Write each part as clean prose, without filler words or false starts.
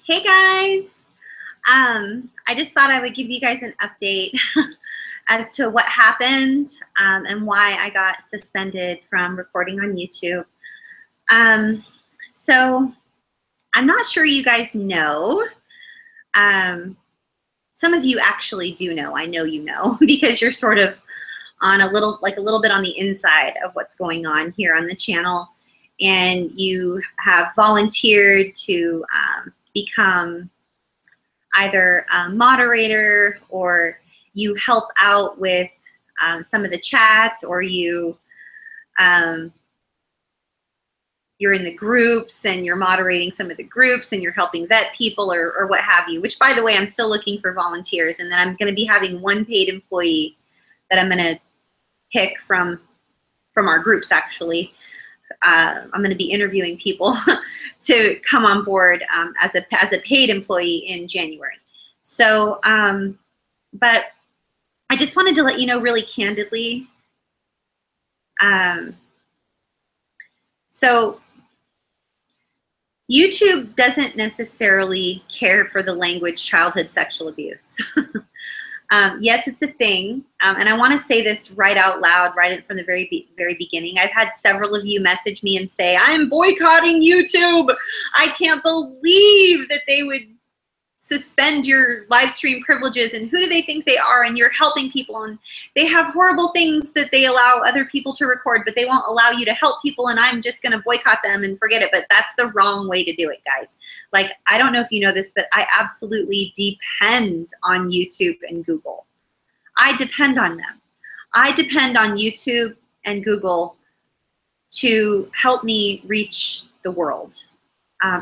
Hey guys, I just thought I would give you guys an update as to what happened and why I got suspended from recording on YouTube. So I'm not sure you guys know. Some of you actually do know. I know you know because you're sort of on a little bit on the inside of what's going on here on the channel, and you have volunteered to become either a moderator, or you help out with some of the chats, or you're in the groups and you're moderating some of the groups and you're helping vet people or what have you, which, by the way, I'm still looking for volunteers. And then I'm going to be having one paid employee that I'm going to pick from our groups, actually. I'm going to be interviewing people to come on board as a paid employee in January. So, but I just wanted to let you know really candidly. So YouTube doesn't necessarily care for the language childhood sexual abuse. Yes, it's a thing, and I want to say this right out loud, right from the very beginning. I've had several of you message me and say, I'm boycotting YouTube. I can't believe that they would suspend your live stream privileges, and who do they think they are, and you're helping people, and they have horrible things that they allow other people to record, but they won't allow you to help people, and I'm just going to boycott them and forget it. But that's the wrong way to do it, guys. Like, I don't know if you know this, but I absolutely depend on YouTube and Google. I depend on them. I depend on YouTube and Google to help me reach the world.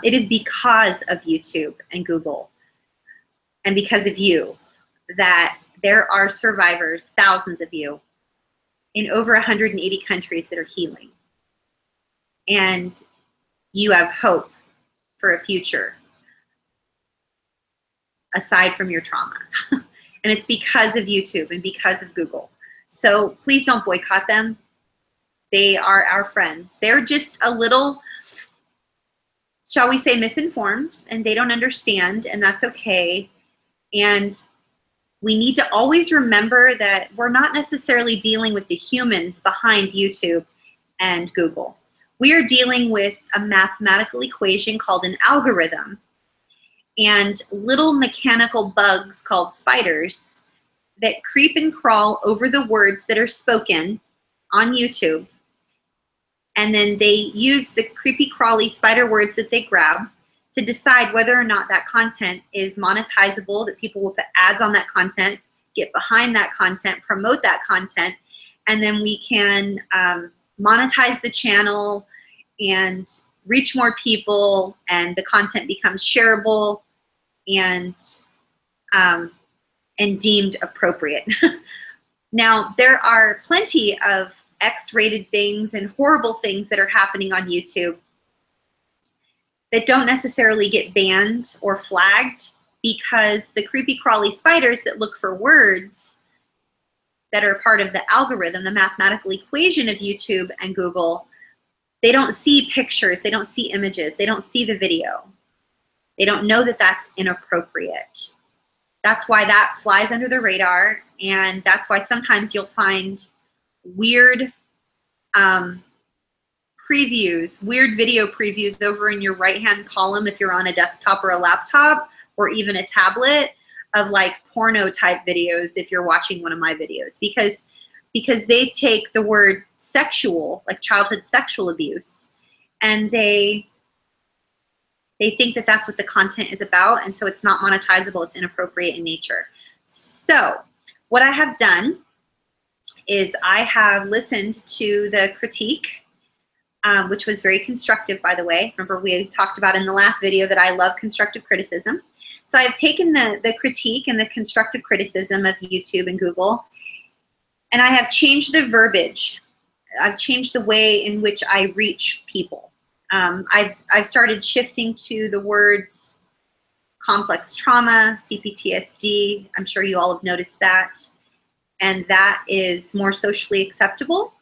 It is because of YouTube and Google and because of you that there are survivors, thousands of you, in over 180 countries that are healing. And you have hope for a future aside from your trauma. And it's because of YouTube and because of Google. So please don't boycott them. They are our friends. They're just a little, shall we say, misinformed, and they don't understand, and that's okay. And we need to always remember that we're not necessarily dealing with the humans behind YouTube and Google. We are dealing with a mathematical equation called an algorithm, and little mechanical bugs called spiders that creep and crawl over the words that are spoken on YouTube. And then they use the creepy crawly spider words that they grab to decide whether or not that content is monetizable, that people will put ads on that content, get behind that content, promote that content, and then we can monetize the channel and reach more people, and the content becomes shareable and deemed appropriate. Now, there are plenty of X-rated things and horrible things that are happening on YouTube that don't necessarily get banned or flagged because the creepy crawly spiders that look for words that are part of the algorithm, the mathematical equation of YouTube and Google, they don't see pictures, they don't see images, they don't see the video. They don't know that that's inappropriate. That's why that flies under the radar, and that's why sometimes you'll find weird previews, weird video previews over in your right-hand column if you're on a desktop or a laptop or even a tablet, of like porno type videos if you're watching one of my videos, because they take the word sexual, like childhood sexual abuse, and they think that that's what the content is about, and so it's not monetizable, it's inappropriate in nature. So what I have done is I have listened to the critique, which was very constructive, by the way. Remember, we talked about in the last video that I love constructive criticism. So I've taken the critique and the constructive criticism of YouTube and Google, and I have changed the verbiage. I've changed the way in which I reach people. I've started shifting to the words complex trauma, CPTSD. I'm sure you all have noticed that. And that is more socially acceptable.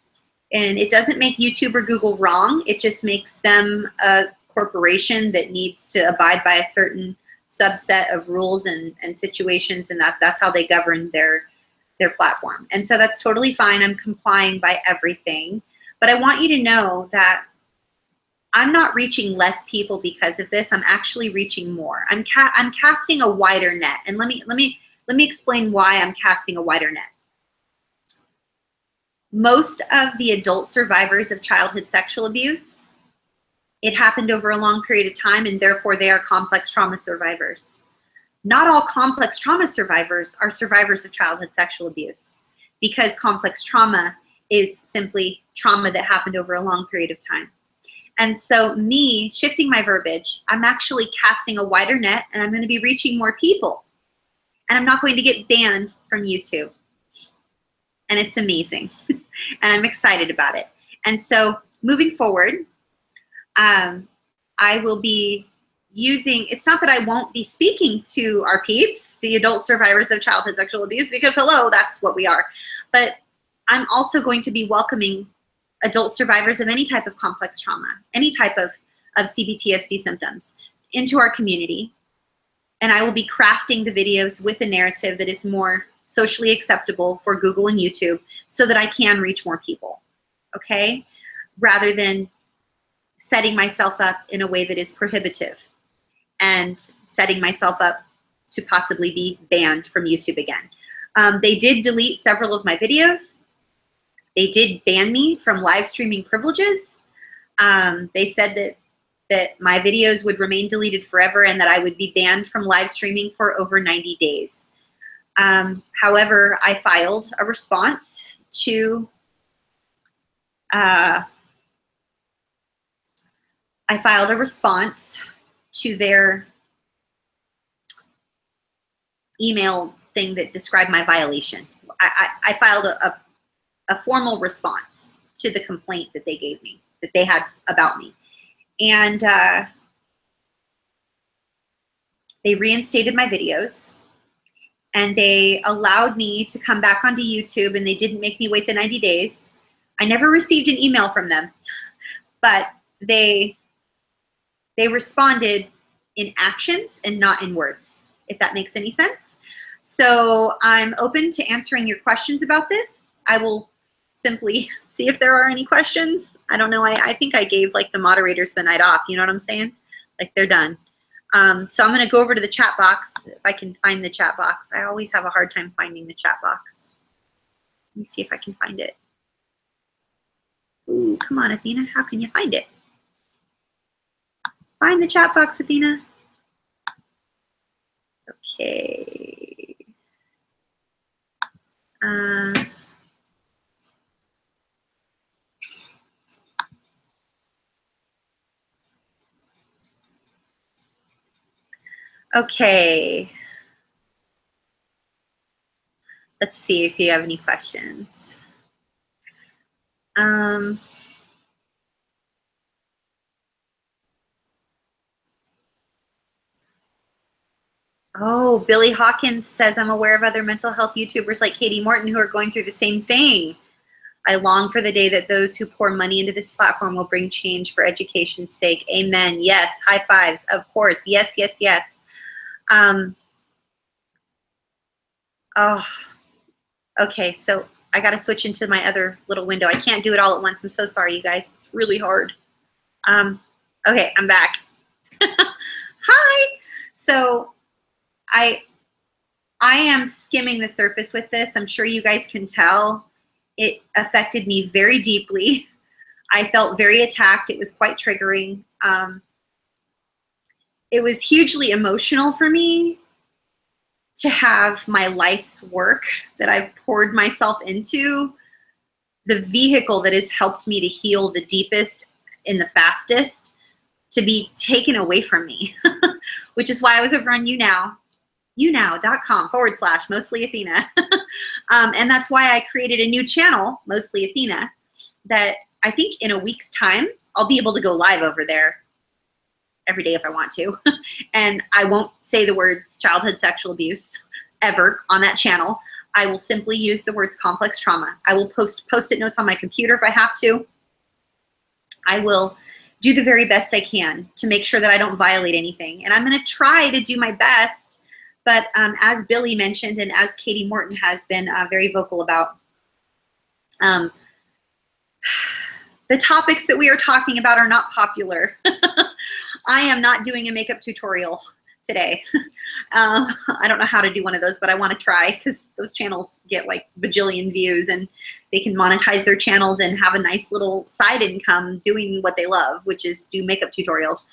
And it doesn't make YouTube or Google wrong. It just makes them a corporation that needs to abide by a certain subset of rules and situations, and that's how they govern their platform. And so that's totally fine. I'm complying by everything. But I want you to know that I'm not reaching less people because of this. I'm actually reaching more. I'm casting a wider net. And let me explain why I'm casting a wider net. Most of the adult survivors of childhood sexual abuse, it happened over a long period of time, and therefore they are complex trauma survivors. Not all complex trauma survivors are survivors of childhood sexual abuse, because complex trauma is simply trauma that happened over a long period of time. And so me shifting my verbiage, I'm actually casting a wider net, and I'm going to be reaching more people. And I'm not going to get banned from YouTube. And it's amazing. And I'm excited about it. And so moving forward, I will be using, it's not that I won't be speaking to our peeps, the adult survivors of childhood sexual abuse, because hello, that's what we are. But I'm also going to be welcoming adult survivors of any type of complex trauma, any type of CPTSD symptoms into our community. And I will be crafting the videos with a narrative that is more socially acceptable for Google and YouTube so that I can reach more people, okay? Rather than setting myself up in a way that is prohibitive and setting myself up to possibly be banned from YouTube again. They did delete several of my videos. They did ban me from live streaming privileges. They said that my videos would remain deleted forever and that I would be banned from live streaming for over 90 days. However, I filed a response to their email thing that described my violation. I filed a formal response to the complaint that they gave me, that they had about me. And they reinstated my videos, and they allowed me to come back onto YouTube, and they didn't make me wait the 90 days. I never received an email from them, but they responded in actions and not in words, if that makes any sense. So I'm open to answering your questions about this. I will simply see if there are any questions. I don't know, I think I gave like the moderators the night off, you know what I'm saying? Like they're done. So I'm gonna go over to the chat box, if I can find the chat box. I always have a hard time finding the chat box. Let me see if I can find it. Ooh, come on, Athena, how can you find it? Find the chat box, Athena. Okay. Okay. Let's see if you have any questions. Oh, Billy Hawkins says, I'm aware of other mental health YouTubers like Katie Morton who are going through the same thing. I long for the day that those who pour money into this platform will bring change for education's sake. Amen. Yes. High fives. Of course. Yes, yes, yes. Oh, okay. So I got to switch into my other little window. I can't do it all at once. I'm so sorry, you guys. It's really hard. Okay, I'm back. Hi. So I am skimming the surface with this. I'm sure you guys can tell. It affected me very deeply. I felt very attacked. It was quite triggering. It was hugely emotional for me to have my life's work that I've poured myself into, the vehicle that has helped me to heal the deepest and the fastest, to be taken away from me, which is why I was over on younow.com/Mostly Athena. And that's why I created a new channel, Mostly Athena, that I think in a week's time, I'll be able to go live over there every day if I want to. And I won't say the words childhood sexual abuse ever on that channel. I will simply use the words complex trauma. I will post Post-it notes on my computer if I have to. I will do the very best I can to make sure that I don't violate anything. And I'm going to try to do my best. But as Billy mentioned, and as Katie Morton has been very vocal about, the topics that we are talking about are not popular. I am not doing a makeup tutorial today. I don't know how to do one of those, but I want to try, because those channels get like bajillion views and they can monetize their channels and have a nice little side income doing what they love, which is do makeup tutorials.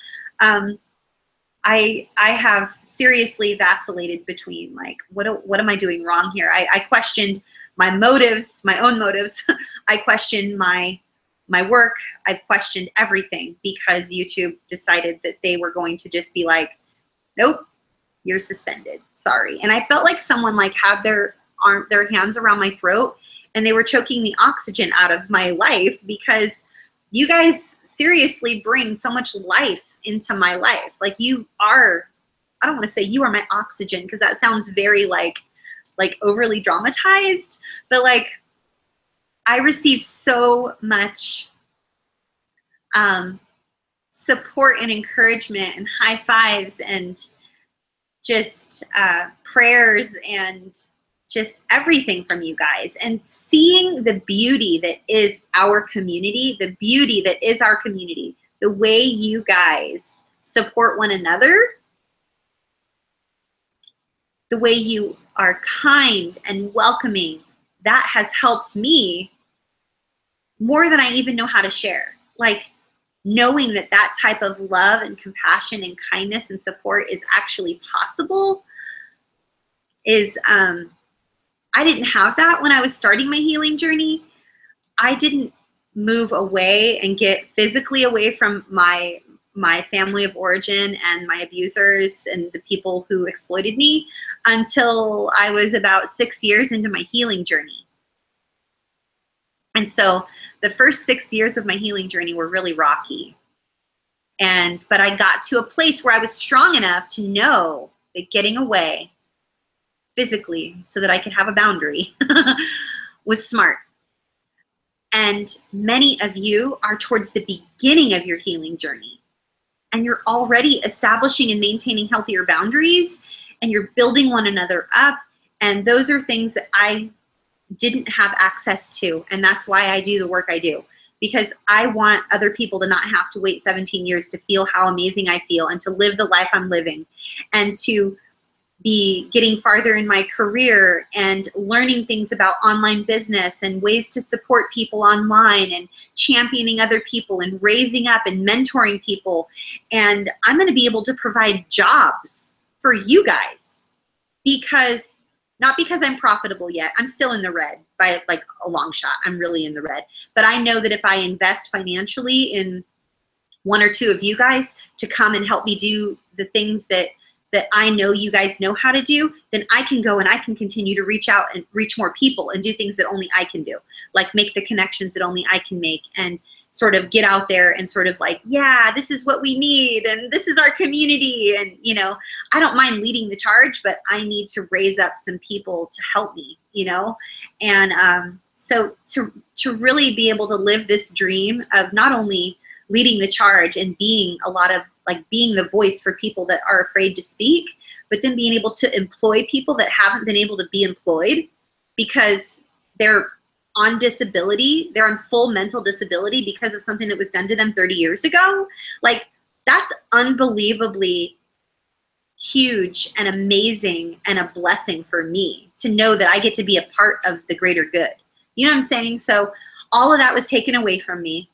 I have seriously vacillated between like, what am I doing wrong here? I questioned my motives, my own motives. I questioned my work. I've questioned everything because YouTube decided that they were going to just be like, nope, you're suspended, sorry. And I felt like someone like had their hands around my throat and they were choking the oxygen out of my life, because you guys seriously bring so much life into my life. Like, you are, I don't want to say you are my oxygen, because that sounds very like overly dramatized, but like, I receive so much support and encouragement and high fives and just prayers and just everything from you guys, and seeing the beauty that is our community, the beauty that is our community, the way you guys support one another, the way you are kind and welcoming, that has helped me more than I even know how to share. Like, knowing that that type of love and compassion and kindness and support is actually possible is, I didn't have that when I was starting my healing journey. I didn't move away and get physically away from my family of origin and my abusers and the people who exploited me until I was about 6 years into my healing journey. And so the first 6 years of my healing journey were really rocky. But I got to a place where I was strong enough to know that getting away physically so that I could have a boundary was smart. And many of you are towards the beginning of your healing journey, and you're already establishing and maintaining healthier boundaries, and you're building one another up. And those are things that I didn't have access to. And that's why I do the work I do, because I want other people to not have to wait 17 years to feel how amazing I feel and to live the life I'm living, and to be getting farther in my career and learning things about online business and ways to support people online and championing other people and raising up and mentoring people. And I'm going to be able to provide jobs for you guys, because not because I'm profitable yet. I'm still in the red by like a long shot. I'm really in the red. But I know that if I invest financially in one or two of you guys to come and help me do the things that I know you guys know how to do, then I can go and I can continue to reach out and reach more people and do things that only I can do, like make the connections that only I can make, and sort of get out there and sort of like, yeah, this is what we need, and this is our community. And, you know, I don't mind leading the charge, but I need to raise up some people to help me, you know? And so to really be able to live this dream of not only leading the charge and being being the voice for people that are afraid to speak, but then being able to employ people that haven't been able to be employed because they're on disability, they're on full mental disability because of something that was done to them 30 years ago. Like, that's unbelievably huge and amazing and a blessing for me to know that I get to be a part of the greater good. You know what I'm saying? So all of that was taken away from me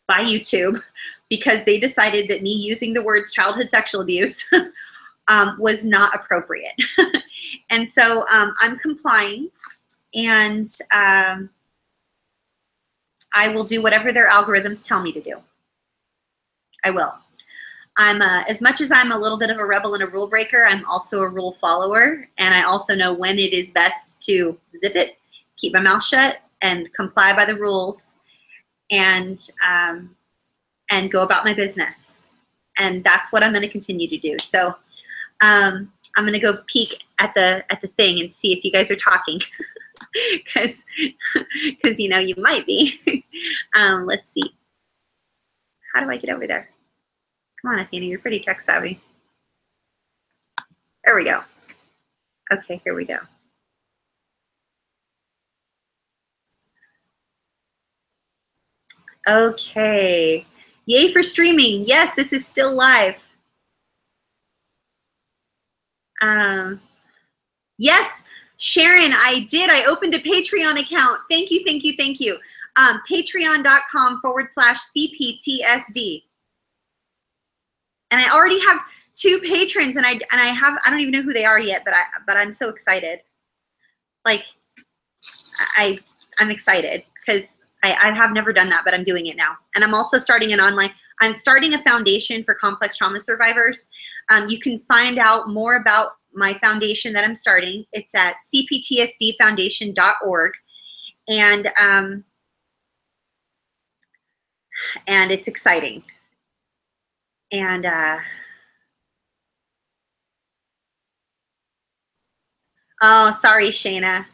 by YouTube because they decided that me using the words childhood sexual abuse was not appropriate. And so I'm complying, and I will do whatever their algorithms tell me to do. I will. I'm as much as I'm a little bit of a rebel and a rule breaker, I'm also a rule follower, and I also know when it is best to zip it, keep my mouth shut, and comply by the rules, and go about my business. And that's what I'm going to continue to do. So I'm going to go peek at the thing and see if you guys are talking, because you know, you might be. Let's see. How do I get over there? Come on, Athena, you're pretty tech savvy. There we go. Okay, here we go. Okay. Yay for streaming. Yes, this is still live. Yes, Sharon, I did. I opened a Patreon account. Thank you, thank you, thank you. Patreon.com/CPTSD. And I already have 2 patrons, and I don't even know who they are yet, but I'm so excited. Like, I'm excited because I have never done that, but I'm doing it now. And I'm also starting I'm starting a foundation for complex trauma survivors. You can find out more about my foundation that I'm starting. It's at cptsdfoundation.org. And it's exciting. And oh, sorry, Shayna.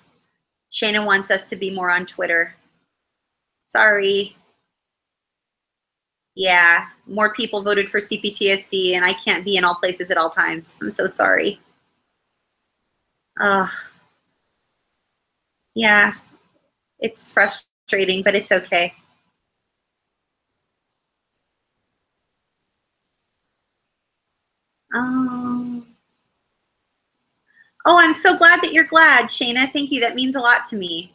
Shayna wants us to be more on Twitter. Sorry. Yeah, more people voted for CPTSD, and I can't be in all places at all times. I'm so sorry. Yeah, it's frustrating, but it's okay. Oh, I'm so glad that you're glad, Shayna. Thank you. That means a lot to me.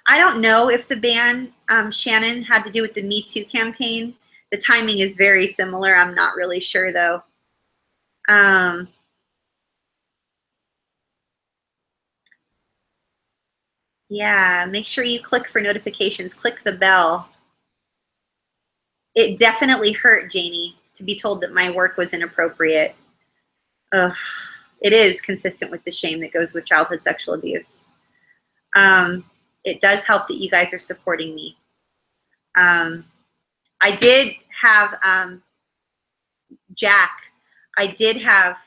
I don't know if the ban, Shannon, had to do with the Me Too campaign. The timing is very similar. I'm not really sure, though. Yeah, make sure you click for notifications. Click the bell. It definitely hurt, Janie, to be told that my work was inappropriate. Ugh, it is consistent with the shame that goes with childhood sexual abuse. It does help that you guys are supporting me. I did have Jack. I did have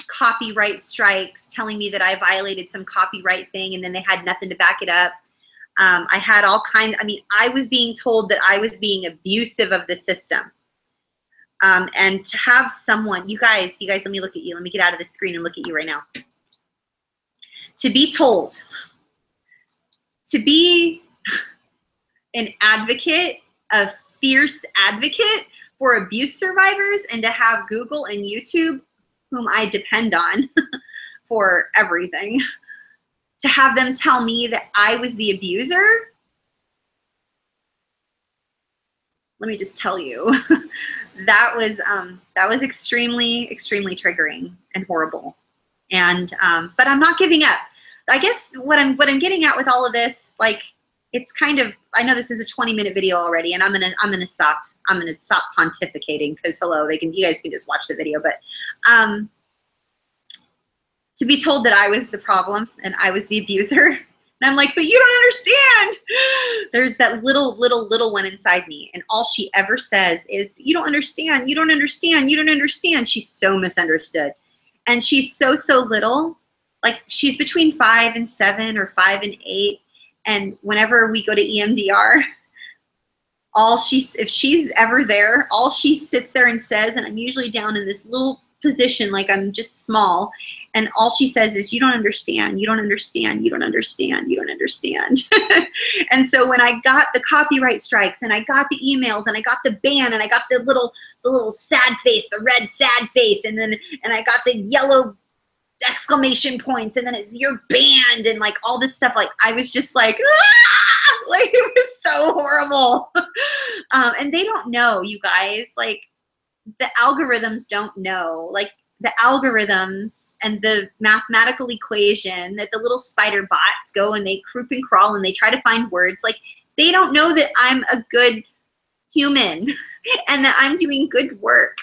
copyright strikes telling me that I violated some copyright thing, and then they had nothing to back it up. I had all kinds. I mean, I was being told that I was being abusive of the system. And to have someone, you guys, let me look at you. Let me get out of the screen and look at you right now. To be told, to be an advocate, a fierce advocate for abuse survivors, and to have Google and YouTube, whom I depend on for everything, to have them tell me that I was the abuser, let me just tell you, that was extremely, extremely triggering and horrible. And but I'm not giving up. I guess what I'm getting at with all of this, like, it's kind of, I know this is a 20-minute video already, and I'm gonna stop pontificating, because hello, you guys can just watch the video. But to be told that I was the problem and I was the abuser, and I'm like, but you don't understand. There's that little one inside me, and all she ever says is, you don't understand, you don't understand, you don't understand. She's so misunderstood, and she's so little. Like, she's between 5 and 7 or 5 and 8. And whenever we go to EMDR, if she's ever there, all she sits there and says, and I'm usually down in this little position, like I'm just small, and all she says is, you don't understand, you don't understand, you don't understand, you don't understand. And so when I got the copyright strikes, and I got the emails, and I got the ban, and I got the little sad face, the red sad face, and I got the yellow exclamation points, and then you're banned, and like all this stuff, like I was just like, ah! Like, it was so horrible. And they don't know, you guys, like, the algorithms don't know, like the algorithms and the mathematical equation that the little spider bots go and they creep and crawl and they try to find words, like, they don't know that I'm a good human and that I'm doing good work.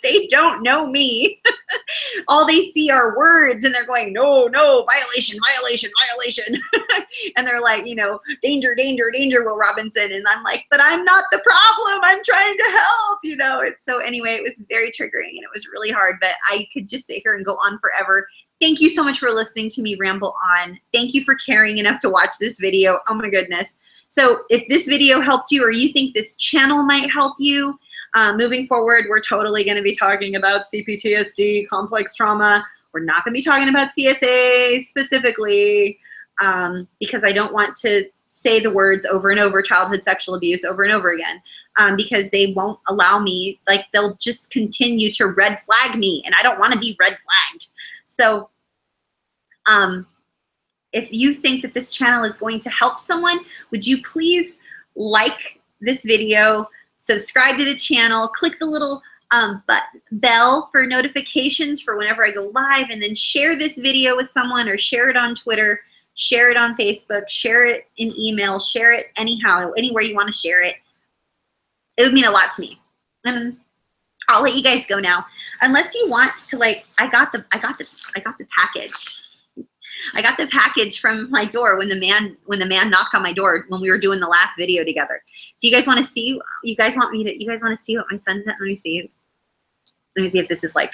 They don't know me. All they see are words, and they're going, no, violation, violation, violation. And they're like, danger, danger, danger, Will Robinson. And I'm like, but I'm not the problem. I'm trying to help, So anyway, it was very triggering, and it was really hard, but I could just sit here and go on forever. Thank you so much for listening to me ramble on. Thank you for caring enough to watch this video. Oh my goodness. So if this video helped you, or you think this channel might help you, moving forward, we're totally going to be talking about CPTSD, complex trauma. We're not going to be talking about CSA specifically, because I don't want to say the words over and over, childhood sexual abuse over and over again, because they won't allow me, like they'll just continue to red flag me, and I don't want to be red flagged. So if you think that this channel is going to help someone, would you please like this video, subscribe to the channel, click the little bell for notifications for whenever I go live, and then share this video with someone, or share it on Twitter, share it on Facebook, share it in email, share it anyhow, anywhere you want to share it. It would mean a lot to me. And I'll let you guys go now. Unless you want to, like, I got the package. I got the package from my door when the man knocked on my door when we were doing the last video together. Do you guys want to see? You guys want to see what my son sent? Let me see. Let me see if this is like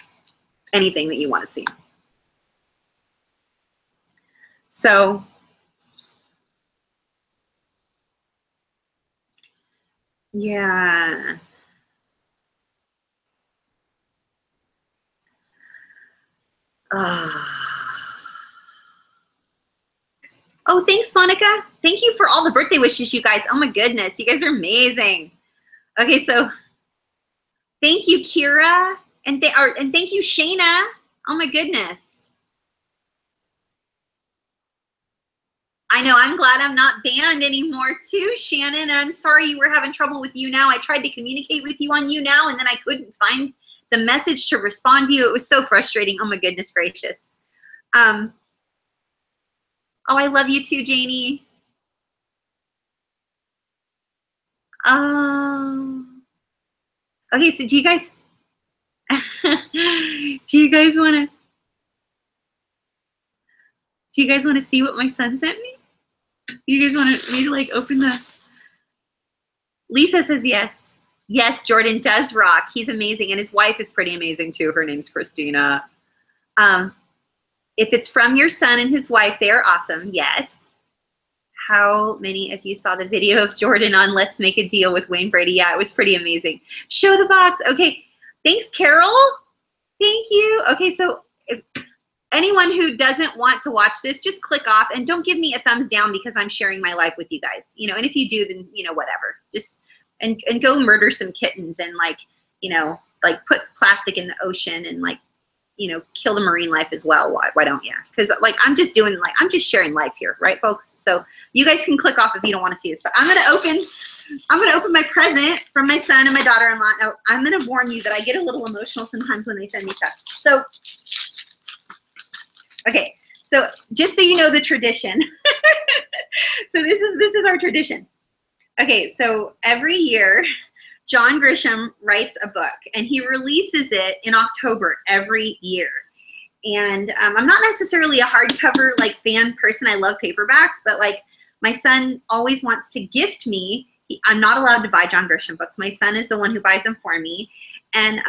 anything that you want to see. So yeah. Oh, thanks, Monica. Thank you for all the birthday wishes, you guys. Oh my goodness, you guys are amazing. Okay, so thank you, Kira, and thank you, Shayna. Oh my goodness. I know, I'm glad I'm not banned anymore too, Shannon, and I'm sorry you were having trouble with YouNow. I tried to communicate with you on YouNow, and then I couldn't find the message to respond to you. It was so frustrating. Oh my goodness gracious. Oh, I love you too, Janie. Okay, so do you guys want to see what my son sent me? You guys want me to like open the... Lisa says yes. Yes, Jordan does rock. He's amazing, and his wife is pretty amazing too. Her name's Christina. If it's from your son and his wife, they are awesome. Yes. How many of you saw the video of Jordan on Let's Make a Deal with Wayne Brady? Yeah, it was pretty amazing. Show the box. Okay. Thanks, Carol. Thank you. Okay, so if anyone who doesn't want to watch this, just click off, and don't give me a thumbs down because I'm sharing my life with you guys. You know, and if you do, then, you know, whatever. Just, and go murder some kittens, and like, you know, like put plastic in the ocean, and like, you know, kill the marine life as well. Why don't you? Because like I'm just sharing life here, right, folks? So you guys can click off if you don't want to see this. But I'm gonna open my present from my son and my daughter-in-law. Now I'm gonna warn you that I get a little emotional sometimes when they send me stuff. So okay, so just so you know the tradition. So this is our tradition. Okay, so every year John Grisham writes a book, and he releases it in October every year. And I'm not necessarily a hardcover like fan person. I love paperbacks, but like my son always wants to gift me. I'm not allowed to buy John Grisham books. My son is the one who buys them for me. And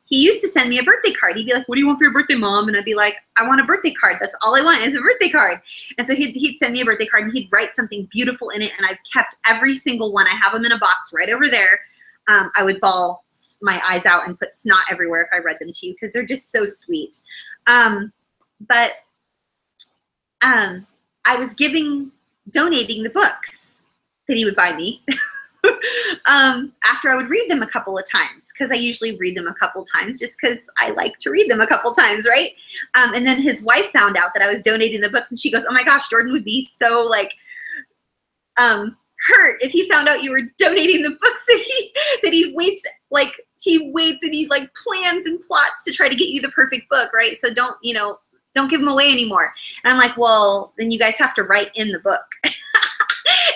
he used to send me a birthday card. He'd be like, "What do you want for your birthday, Mom?" And I'd be like, "I want a birthday card. That's all I want is a birthday card." And so he'd send me a birthday card, and he'd write something beautiful in it. And I've kept every single one. I have them in a box right over there. I would bawl my eyes out and put snot everywhere if I read them to you, because they're just so sweet. But I was donating the books that he would buy me after I would read them a couple of times, because I usually read them a couple times just because I like to read them a couple times, right? And then his wife found out that I was donating the books, and she goes, "Oh my gosh, Jordan would be so like hurt if he found out you were donating the books that he waits and he like plans and plots to try to get you the perfect book, right? So don't give them away anymore." And I'm like, "Well, then you guys have to write in the book."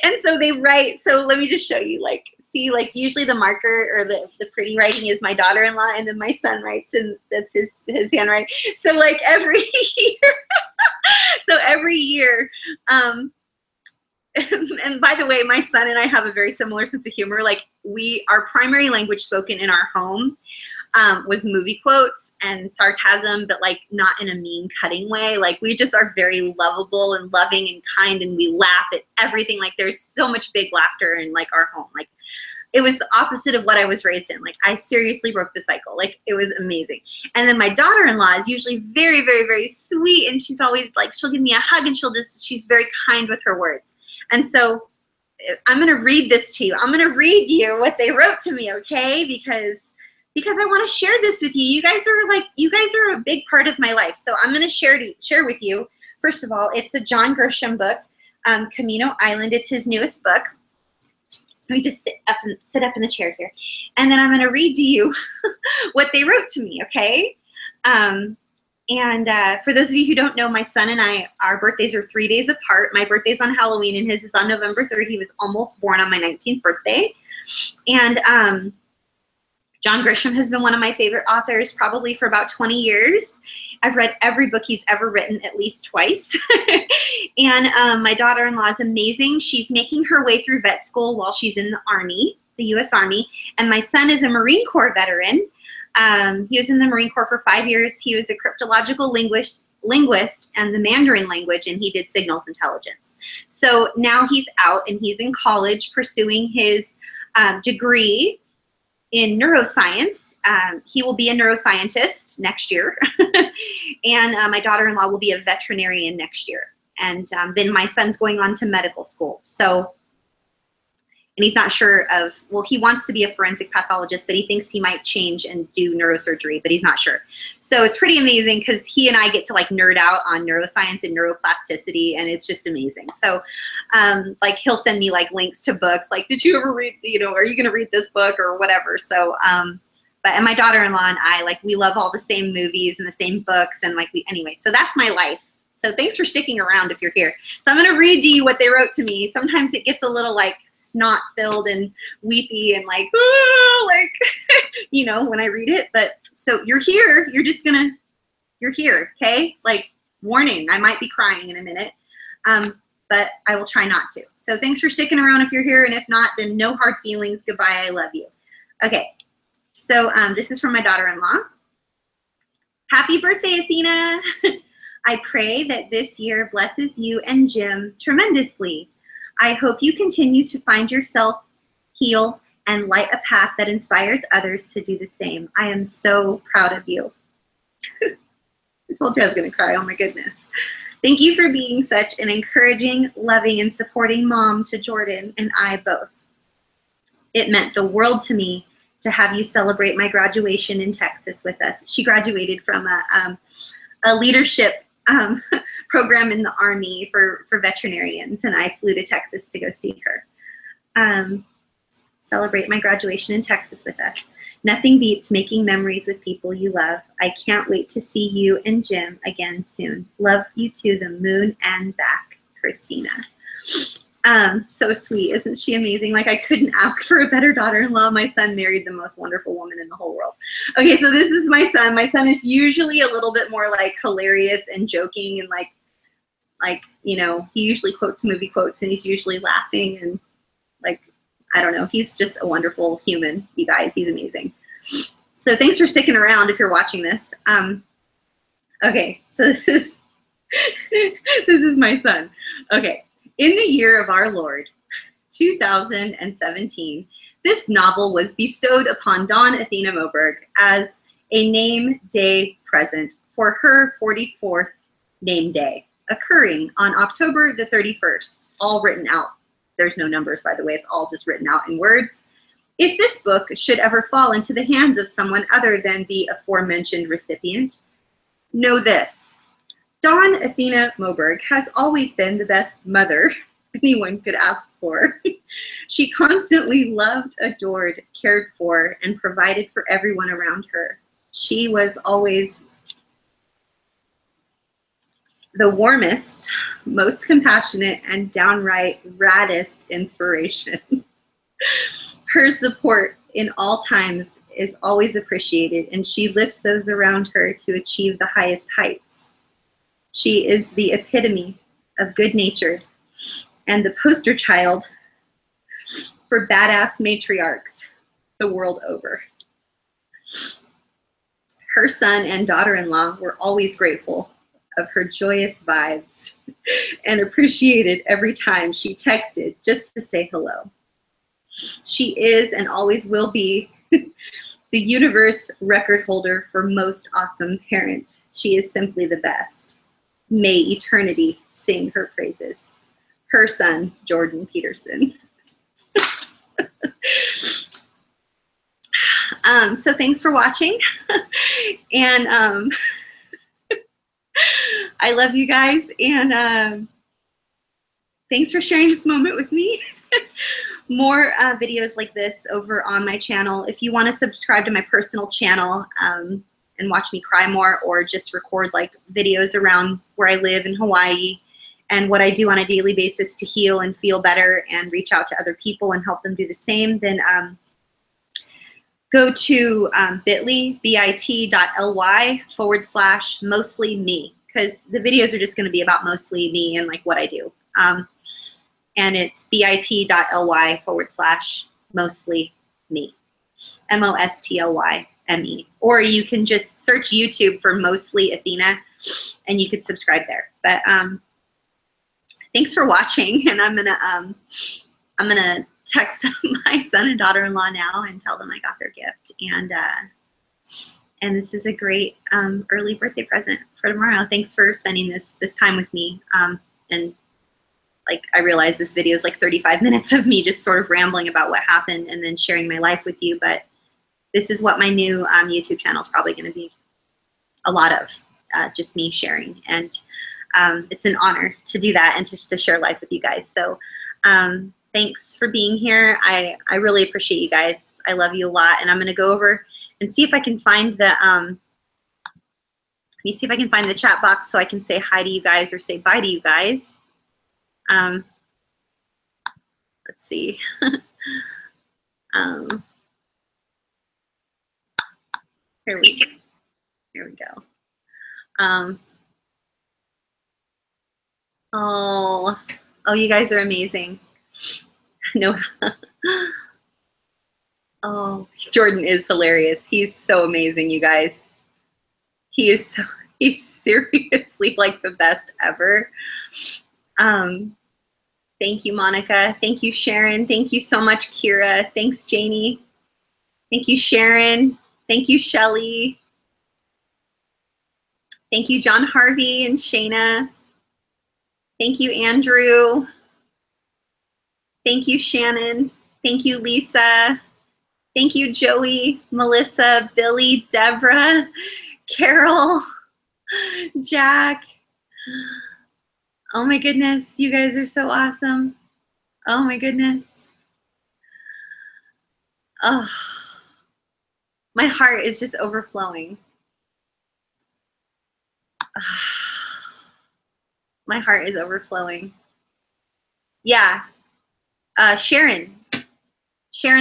And so they write. So let me just show you, like, see, like usually the marker or the pretty writing is my daughter-in-law, and then my son writes, and that's his handwriting. So like every year, and by the way, my son and I have a very similar sense of humor. Like our primary language spoken in our home was movie quotes and sarcasm, but like not in a mean, cutting way. Like we just are very lovable and loving and kind, and we laugh at everything. Like there's so much big laughter in like our home. Like it was the opposite of what I was raised in. Like I seriously broke the cycle. Like it was amazing. And then my daughter-in-law is usually very, very, very sweet, and she's always like, she'll give me a hug, and she's very kind with her words. And so I'm going to read this to you. I'm going to read you what they wrote to me, okay? Because I want to share this with you. You guys are a big part of my life. So I'm going to share with you. First of all, it's a John Grisham book, Camino Island. It's his newest book. Let me just sit up in the chair here. And then I'm going to read to you what they wrote to me, okay? For those of you who don't know, my son and I, our birthdays are 3 days apart. My birthday's on Halloween, and his is on November 3rd. He was almost born on my 19th birthday. And John Grisham has been one of my favorite authors probably for about 20 years. I've read every book he's ever written at least twice. And my daughter-in-law is amazing. She's making her way through vet school while she's in the Army, the U.S. Army. And my son is a Marine Corps veteran. He was in the Marine Corps for 5 years. He was a cryptological linguist and the Mandarin language, and he did signals intelligence. So now he's out and he's in college pursuing his degree in neuroscience. He will be a neuroscientist next year. And my daughter-in-law will be a veterinarian next year. And then my son's going on to medical school. So, and he's not sure of, well, he wants to be a forensic pathologist, but he thinks he might change and do neurosurgery, but he's not sure. So it's pretty amazing because he and I get to like nerd out on neuroscience and neuroplasticity, and it's just amazing. So like he'll send me like links to books, like, did you ever read, you know, are you going to read this book or whatever? So, and my daughter-in-law and I, like, we love all the same movies and the same books, and like anyway, so that's my life. So thanks for sticking around if you're here. So I'm going to read to you what they wrote to me. Sometimes it gets a little like snot-filled and weepy and like, like, you know, when I read it. But so you're here. You're here, okay? Like, warning, I might be crying in a minute, but I will try not to. So thanks for sticking around if you're here, and if not, then no hard feelings. Goodbye, I love you. Okay, so this is from my daughter-in-law. Happy birthday, Athena. I pray that this year blesses you and Jim tremendously. I hope you continue to find yourself, heal, and light a path that inspires others to do the same. I am so proud of you. I told you I was going to cry. Oh my goodness. Thank you for being such an encouraging, loving, and supporting mom to Jordan and I both. It meant the world to me to have you celebrate my graduation in Texas with us. She graduated from a leadership program in the Army for veterinarians, and I flew to Texas to go see her. Celebrate my graduation in Texas with us. Nothing beats making memories with people you love. I can't wait to see you and Jim again soon. Love you to the moon and back, Christina. So sweet. Isn't she amazing? Like, I couldn't ask for a better daughter-in-law. My son married the most wonderful woman in the whole world. Okay, so this is my son. My son is usually a little bit more like hilarious and joking, and like, you know, he usually quotes movie quotes, and he's usually laughing, and like, I don't know. He's just a wonderful human, you guys. He's amazing. So thanks for sticking around if you're watching this. Okay, so this is this is my son. Okay. In the year of our Lord, 2017, this novel was bestowed upon Dawn Athena Moberg as a name day present for her 44th name day, occurring on October the 31st, all written out. There's no numbers, by the way. It's all just written out in words. If this book should ever fall into the hands of someone other than the aforementioned recipient, know this. Dawn Athena Moberg has always been the best mother anyone could ask for. She constantly loved, adored, cared for, and provided for everyone around her. She was always the warmest, most compassionate, and downright raddest inspiration. Her support in all times is always appreciated, and she lifts those around her to achieve the highest heights. She is the epitome of good-natured and the poster child for badass matriarchs the world over. Her son and daughter-in-law were always grateful of her joyous vibes and appreciated every time she texted just to say hello. She is and always will be the universe record holder for most awesome parent. She is simply the best. May eternity sing her praises. Her son, Jordan Peterson. So thanks for watching. And I love you guys. And thanks for sharing this moment with me. More videos like this over on my channel. If you want to subscribe to my personal channel and watch me cry more, or just record like videos around where I live in Hawaii and what I do on a daily basis to heal and feel better and reach out to other people and help them do the same, then go to bit.ly/mostly me, because the videos are just going to be about mostly me and like what I do. And it's bit.ly/mostly me, MOSTLYME. Or you can just search YouTube for Mostly Athena and you could subscribe there. But thanks for watching, and I'm gonna text my son and daughter-in-law now and tell them I got their gift. And this is a great early birthday present for tomorrow. Thanks for spending this time with me. And like, I realize this video is like 35 minutes of me just sort of rambling about what happened and then sharing my life with you. But this is what my new YouTube channel is probably going to be a lot of, just me sharing. And it's an honor to do that and just to share life with you guys. So thanks for being here. I really appreciate you guys. I love you a lot. And I'm going to go over and see if I can find the the chat box so I can say hi to you guys or say bye to you guys. Let's see. Here we go. Oh, you guys are amazing. No. Oh, Jordan is hilarious. He's so amazing, you guys. He's seriously like the best ever. Thank you, Monica. Thank you, Sharon. Thank you so much, Kira. Thanks, Janie. Thank you, Sharon. Thank you, Shelly. Thank you, John Harvey and Shayna. Thank you, Andrew. Thank you, Shannon. Thank you, Lisa. Thank you, Joey, Melissa, Billy, Deborah, Carol, Jack. Oh my goodness, you guys are so awesome. Oh my goodness. Oh, my heart is just overflowing. My heart is overflowing. Yeah. Sharon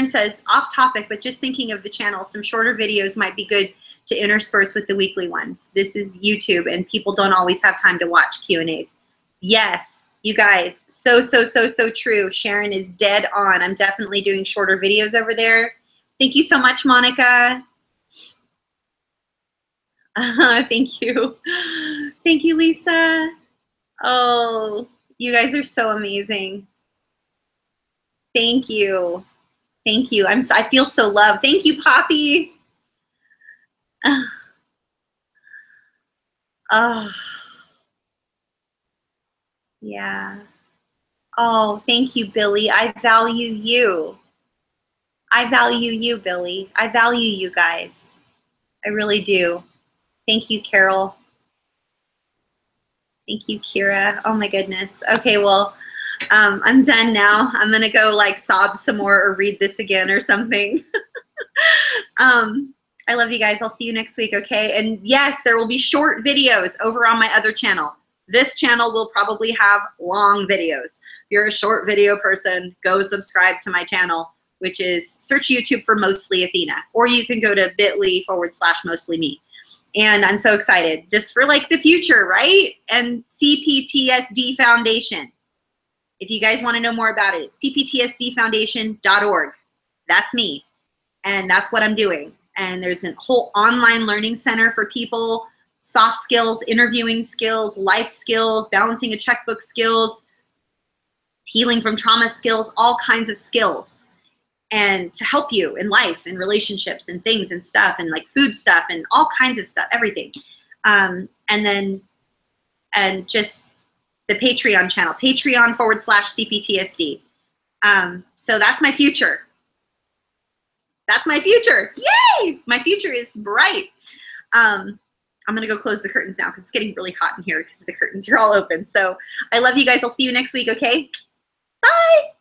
says, off topic, but just thinking of the channel, some shorter videos might be good to intersperse with the weekly ones. This is YouTube and people don't always have time to watch Q&As. Yes, you guys, so true. Sharon is dead on. I'm definitely doing shorter videos over there. Thank you so much, Monica. Thank you. Thank you, Lisa. Oh, you guys are so amazing. Thank you. Thank you. I feel so loved. Thank you, Poppy. Oh. Yeah. Oh, thank you, Billy. I value you. I value you, Billy. I value you guys. I really do. Thank you, Carol. Thank you, Kira. Oh my goodness. Okay, well, I'm done now. I'm gonna go like sob some more or read this again or something. I love you guys. I'll see you next week, okay? And yes, there will be short videos over on my other channel. This channel will probably have long videos. If you're a short video person, go subscribe to my channel, which is search YouTube for Mostly Athena, or you can go to bit.ly/mostly me. And I'm so excited just for like the future, right? And CPTSD Foundation. If you guys want to know more about it, it's cptsdfoundation.org. That's me. And that's what I'm doing. And there's a whole online learning center for people, soft skills, interviewing skills, life skills, balancing a checkbook skills, healing from trauma skills, all kinds of skills. And to help you in life and relationships and things and stuff and like food stuff and all kinds of stuff, everything. And just the Patreon channel, Patreon/CPTSD. So that's my future. That's my future. Yay! My future is bright. I'm going to go close the curtains now because it's getting really hot in here because the curtains are all open. So I love you guys. I'll see you next week, okay? Bye!